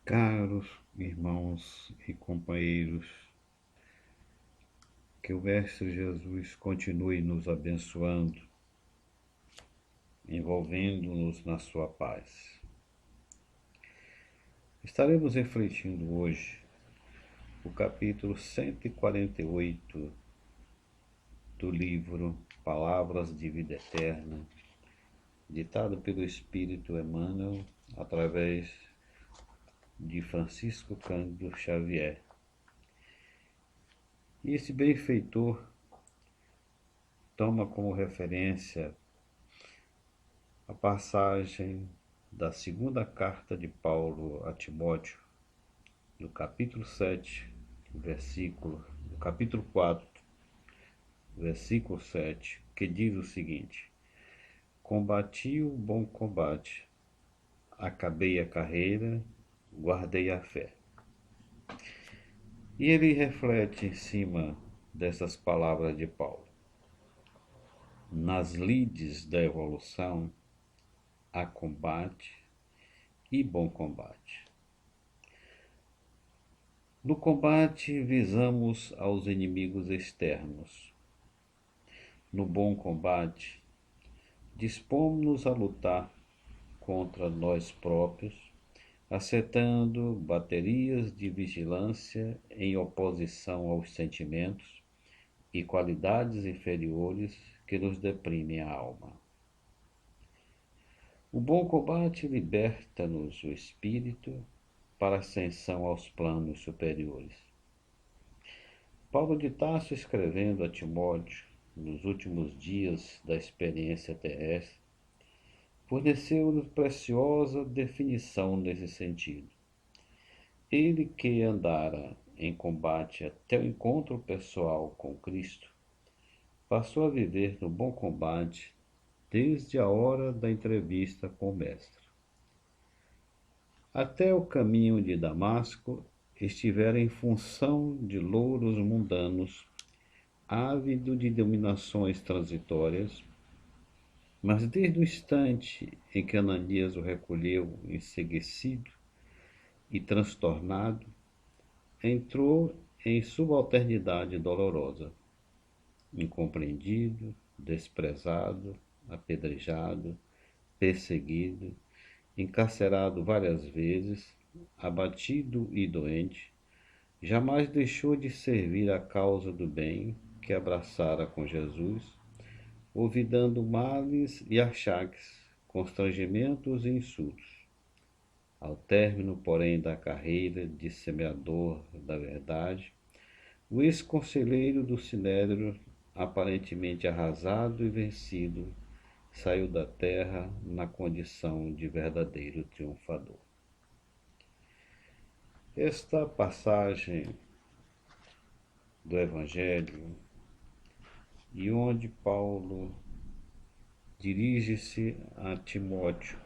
Caros irmãos e companheiros, que o Mestre Jesus continue nos abençoando, envolvendo-nos na sua paz. Estaremos refletindo hoje o capítulo 148 do livro Palavras de Vida Eterna, ditado pelo Espírito Emmanuel através de Francisco Cândido Xavier. E esse benfeitor toma como referência a passagem da segunda carta de Paulo a Timóteo, do capítulo 7, do capítulo 4, versículo 7, que diz o seguinte: Combati o bom combate, acabei a carreira, guardei a fé. E ele reflete em cima dessas palavras de Paulo. Nas lides da evolução há combate e bom combate. No combate visamos aos inimigos externos. No bom combate, dispomos-nos a lutar contra nós próprios, acertando baterias de vigilância em oposição aos sentimentos e qualidades inferiores que nos deprimem a alma. O bom combate liberta-nos o espírito para a ascensão aos planos superiores. Paulo de Tarso, escrevendo a Timóteo nos últimos dias da experiência terrestre, forneceu-nos preciosa definição nesse sentido. Ele que andara em combate até o encontro pessoal com Cristo, passou a viver no bom combate desde a hora da entrevista com o Mestre. Até o caminho de Damasco estivera em função de louros mundanos, ávido de dominações transitórias, mas desde o instante em que Ananias o recolheu enseguecido e transtornado, entrou em subalternidade dolorosa, incompreendido, desprezado, apedrejado, perseguido, encarcerado várias vezes, abatido e doente, jamais deixou de servir a causa do bem que abraçara com Jesus, olvidando males e achaques, constrangimentos e insultos. Ao término, porém, da carreira de semeador da verdade, o ex-conselheiro do Sinédrio, aparentemente arrasado e vencido, saiu da terra na condição de verdadeiro triunfador. Esta passagem do Evangelho, e onde Paulo dirige-se a Timóteo,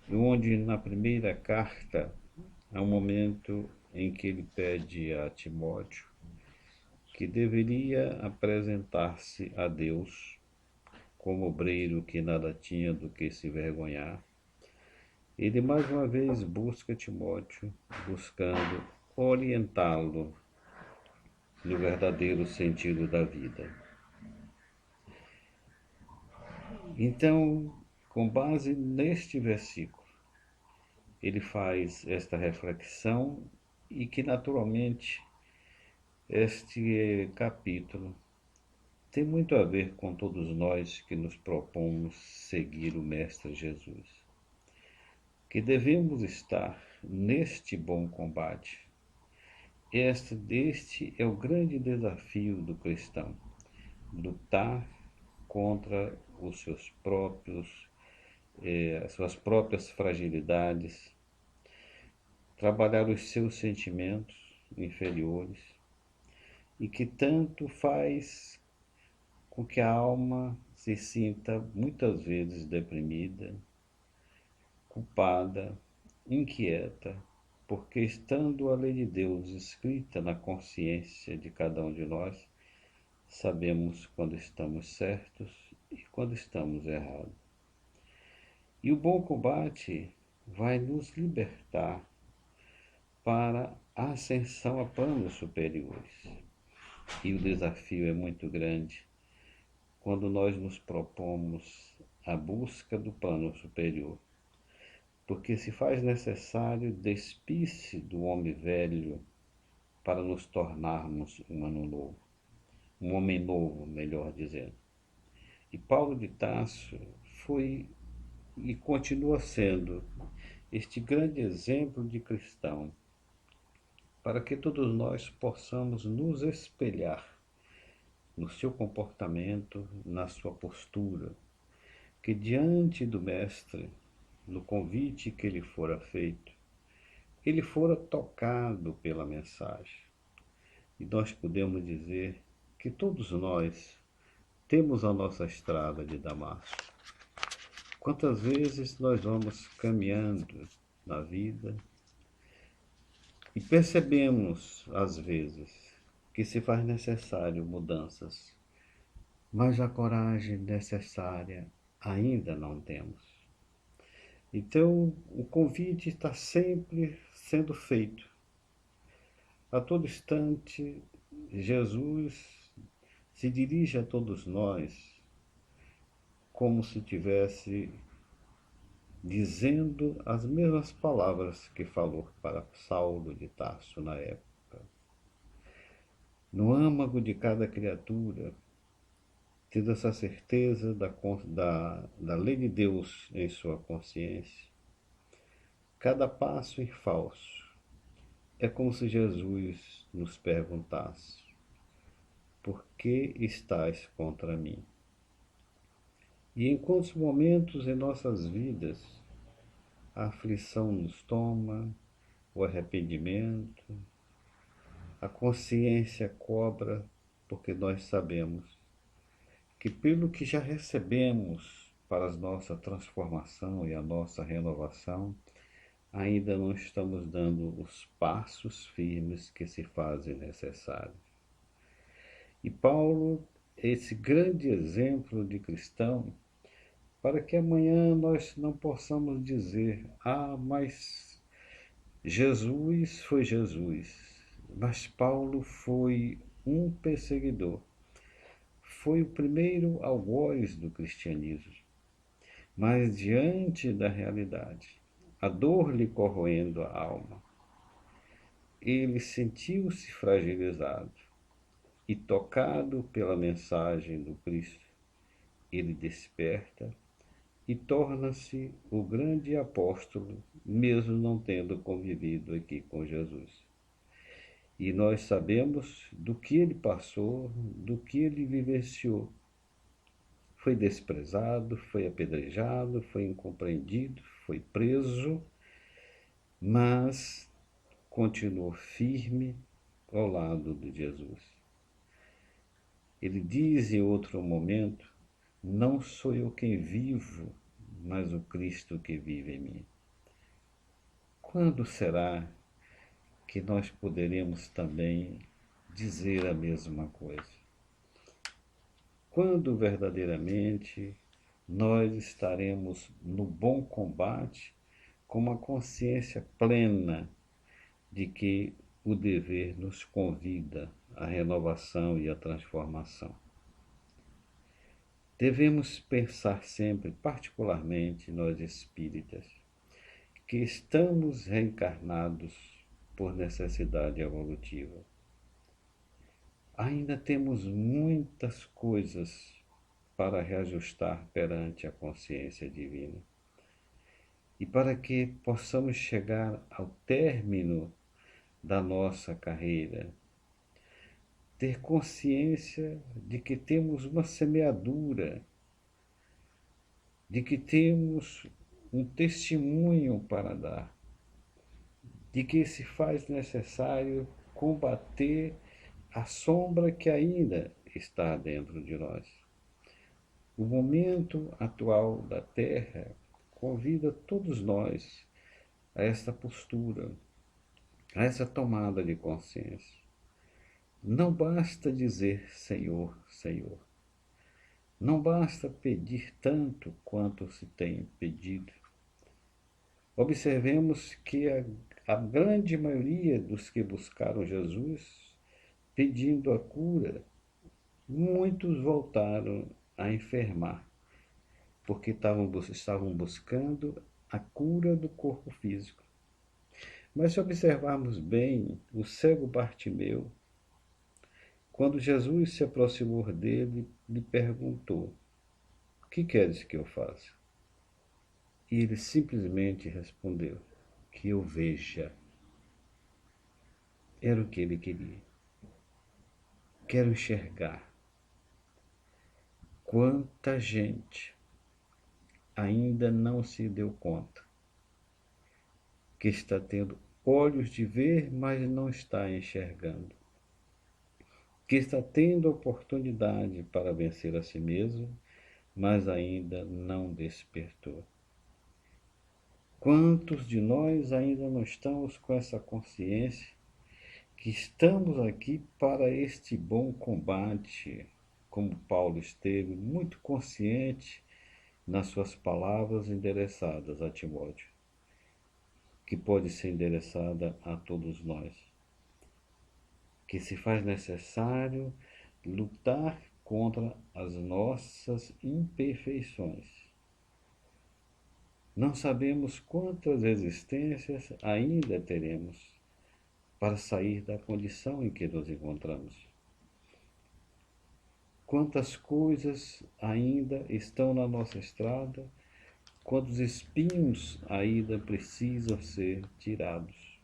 e onde na primeira carta há um momento em que ele pede a Timóteo que deveria apresentar-se a Deus como obreiro que nada tinha do que se vergonhar. Ele mais uma vez busca Timóteo, buscando orientá-lo no verdadeiro sentido da vida. Então, com base neste versículo, ele faz esta reflexão e que naturalmente este capítulo tem muito a ver com todos nós que nos propomos seguir o Mestre Jesus, que devemos estar neste bom combate. Este é o grande desafio do cristão, lutar contra os seus próprios, as suas próprias fragilidades, trabalhar os seus sentimentos inferiores e que tanto faz com que a alma se sinta muitas vezes deprimida, culpada, inquieta, porque estando a lei de Deus escrita na consciência de cada um de nós, sabemos quando estamos certos e quando estamos errados. E o bom combate vai nos libertar para a ascensão a planos superiores. E o desafio é muito grande quando nós nos propomos a busca do plano superior, porque se faz necessário despir-se do homem velho para nos tornarmos um homem novo, melhor dizendo. E Paulo de Tarso foi e continua sendo este grande exemplo de cristão, para que todos nós possamos nos espelhar no seu comportamento, na sua postura, que diante do Mestre, no convite que lhe fora feito, ele fora tocado pela mensagem. E nós podemos dizer que todos nós temos a nossa estrada de Damasco. Quantas vezes nós vamos caminhando na vida e percebemos, às vezes, que se faz necessário mudanças, mas a coragem necessária ainda não temos. Então, o convite está sempre sendo feito. A todo instante, Jesus se dirige a todos nós como se tivesse dizendo as mesmas palavras que falou para Saulo de Tarso na época. No âmago de cada criatura, tendo essa certeza da lei de Deus em sua consciência, cada passo em falso é como se Jesus nos perguntasse: por que estás contra mim? E em quantos momentos em nossas vidas a aflição nos toma, o arrependimento, a consciência cobra, porque nós sabemos que pelo que já recebemos para a nossa transformação e a nossa renovação, ainda não estamos dando os passos firmes que se fazem necessários. E Paulo é esse grande exemplo de cristão para que amanhã nós não possamos dizer: ah, mas Jesus foi Jesus, mas Paulo foi um perseguidor, foi o primeiro algoz do cristianismo. Mas diante da realidade, a dor lhe corroendo a alma, ele sentiu-se fragilizado e, tocado pela mensagem do Cristo, ele desperta e torna-se o grande apóstolo, mesmo não tendo convivido aqui com Jesus. E nós sabemos do que ele passou, do que ele vivenciou. Foi desprezado, foi apedrejado, foi incompreendido, foi preso, mas continuou firme ao lado de Jesus. Ele diz em outro momento: não sou eu quem vivo, mas o Cristo que vive em mim. Quando será que nós poderemos também dizer a mesma coisa? Quando verdadeiramente nós estaremos no bom combate, com uma consciência plena de que o dever nos convida à renovação e à transformação. Devemos pensar sempre, particularmente nós espíritas, que estamos reencarnados por necessidade evolutiva. Ainda temos muitas coisas para reajustar perante a consciência divina. E para que possamos chegar ao término da nossa carreira, ter consciência de que temos uma semeadura, de que temos um testemunho para dar, de que se faz necessário combater a sombra que ainda está dentro de nós. O momento atual da Terra convida todos nós a esta postura, a essa tomada de consciência. Não basta dizer Senhor, Senhor. Não basta pedir tanto quanto se tem pedido. Observemos que a grande maioria dos que buscaram Jesus pedindo a cura, muitos voltaram a enfermar, porque estavam buscando a cura do corpo físico. Mas se observarmos bem, o cego Bartimeu, quando Jesus se aproximou dele, lhe perguntou: "O que queres que eu faça?" E ele simplesmente respondeu: "Que eu veja." Era o que ele queria. Quero enxergar. Quanta gente ainda não se deu conta que está tendo olhos de ver, mas não está enxergando, que está tendo oportunidade para vencer a si mesmo, mas ainda não despertou. Quantos de nós ainda não estamos com essa consciência que estamos aqui para este bom combate, como Paulo esteve muito consciente nas suas palavras endereçadas a Timóteo, que pode ser endereçada a todos nós, que se faz necessário lutar contra as nossas imperfeições. Não sabemos quantas existências ainda teremos para sair da condição em que nos encontramos. Quantas coisas ainda estão na nossa estrada, quantos espinhos ainda precisam ser tirados,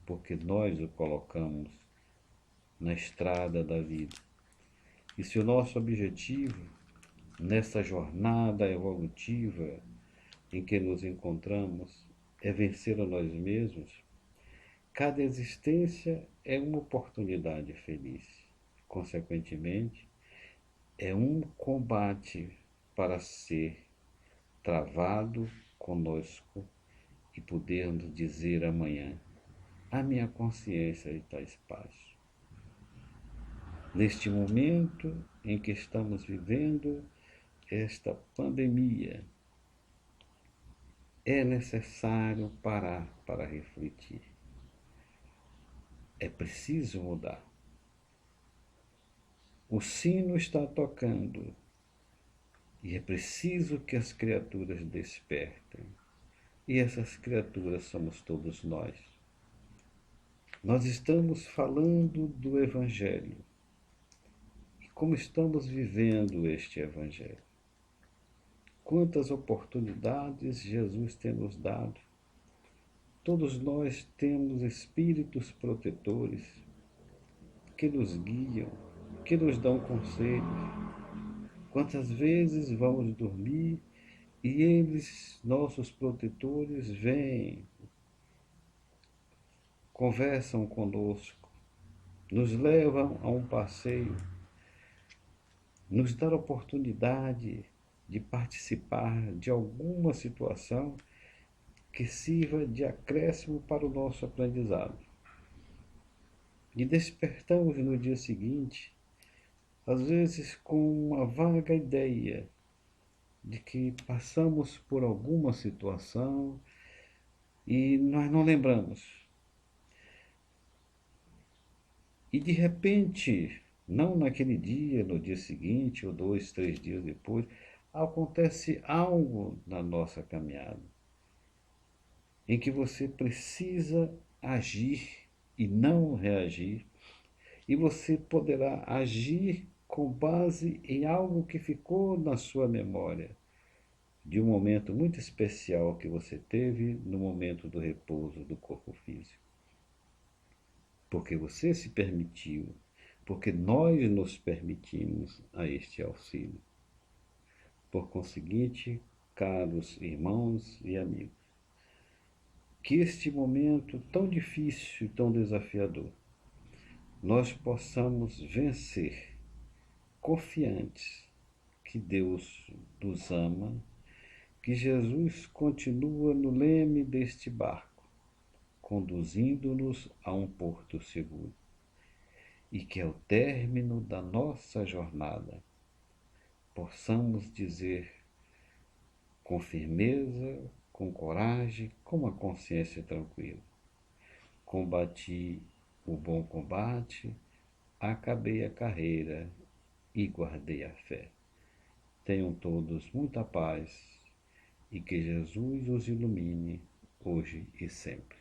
porque nós o colocamos na estrada da vida. E se o nosso objetivo, nessa jornada evolutiva em que nos encontramos, é vencer a nós mesmos, cada existência é uma oportunidade feliz. Consequentemente, é um combate para ser travado conosco e podermos dizer amanhã: a minha consciência está em paz. Neste momento em que estamos vivendo esta pandemia, é necessário parar para refletir. É preciso mudar. O sino está tocando e é preciso que as criaturas despertem. E essas criaturas somos todos nós. Nós estamos falando do Evangelho. E como estamos vivendo este Evangelho? Quantas oportunidades Jesus tem nos dado. Todos nós temos espíritos protetores que nos guiam, que nos dão conselhos. Quantas vezes vamos dormir e eles, nossos protetores, vêm, conversam conosco, nos levam a um passeio, nos dão a oportunidade de participar de alguma situação que sirva de acréscimo para o nosso aprendizado. E despertamos no dia seguinte, às vezes com uma vaga ideia de que passamos por alguma situação e nós não lembramos. E de repente, não naquele dia, no dia seguinte, ou 2, 3 dias depois, acontece algo na nossa caminhada, em que você precisa agir e não reagir, e você poderá agir com base em algo que ficou na sua memória, de um momento muito especial que você teve no momento do repouso do corpo físico. Porque você se permitiu, porque nós nos permitimos a este auxílio. Por conseguinte, caros irmãos e amigos, que este momento tão difícil e tão desafiador, nós possamos vencer, confiantes que Deus nos ama, que Jesus continua no leme deste barco, conduzindo-nos a um porto seguro, e que ao término da nossa jornada possamos dizer com firmeza, com coragem, com uma consciência tranquila. Combati o bom combate, acabei a carreira e guardei a fé. Tenham todos muita paz e que Jesus os ilumine hoje e sempre.